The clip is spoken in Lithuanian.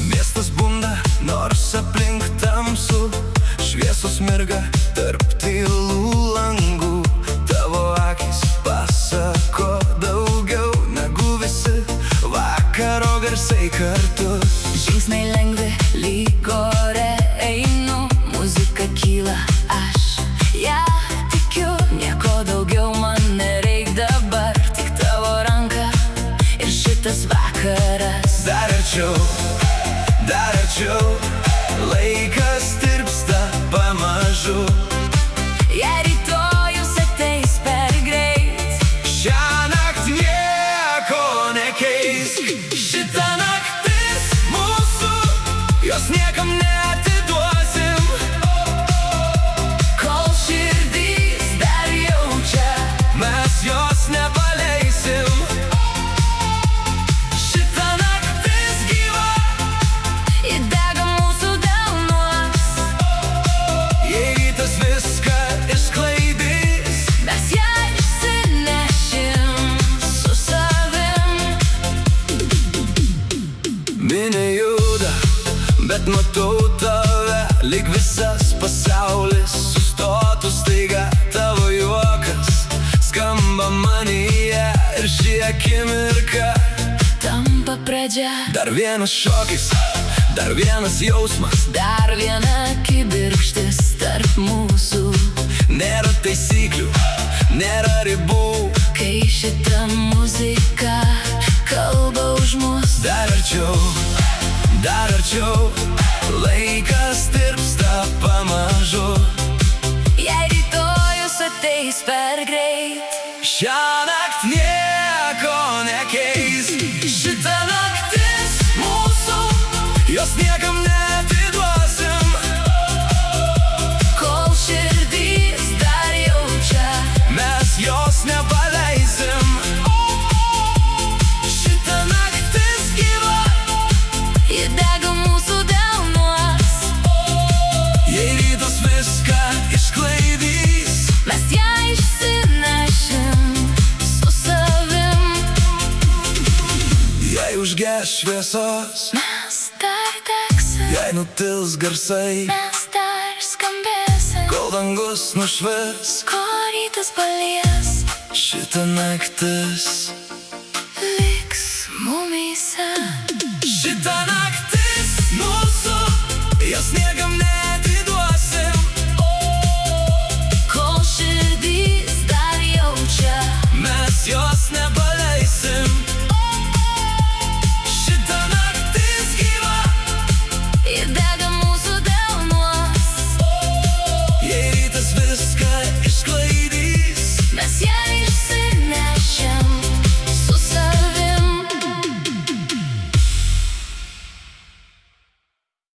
Miestas bunda, nors aplink tamsu, šviesos mirga tarp tylų langų. Tavo akys pasako daugiau negu visi vakaro garsai kartu. Žingsniai lengvi, lyg ore einu, muzika kyla, aš ją tikiu. Nieko daugiau man nereik dabar, tik tavo ranka ir šitas vakaras. Dar arčiau, laikas tirpsta pamažu. Jei rytojus ateis per greit, Šiąnakt nieko nekeisk. Šita naktis mūsų, jos niekam neatiduosim. kol širdys dar jaučia, Mes jos nepaleisim. Šita naktis gyva, ji dega mūsų delnuos. jei rytas viską išsklaidys. Mes ją išsinešim su savim. Minė juda, bet matau tave, lyg visas pasaulis sustotų staiga. Tavo juokas skamba manyje ir ši akimirka Tampa pradžia, dar vienas šokis, dar vienas jausmas. dar viena kibirkštis tarp mūsų. Nėra taisyklių, nėra ribų. Kai šita muzika kalba už mus, Dar arčiau, laikas tirpsta pamažu. jei rytojus ateis per greit, Šiąnakt nieko nekeisk. Šita naktis mūsų, jos niekam neatiduosim. kol širdys dar jaučia, Mes jos nepaleisim. Šita naktis gyva, ji dega mūsų delnuos. jei rytas viską išsklaidys. Mes ją išsinešim su savim. Jei užges šviesos, Mes dar degsim, jei nutils garsai, mes dar skambėsim, kol dangus nušvis. kol rytas palies, Šita naktis, liks mumyse. šita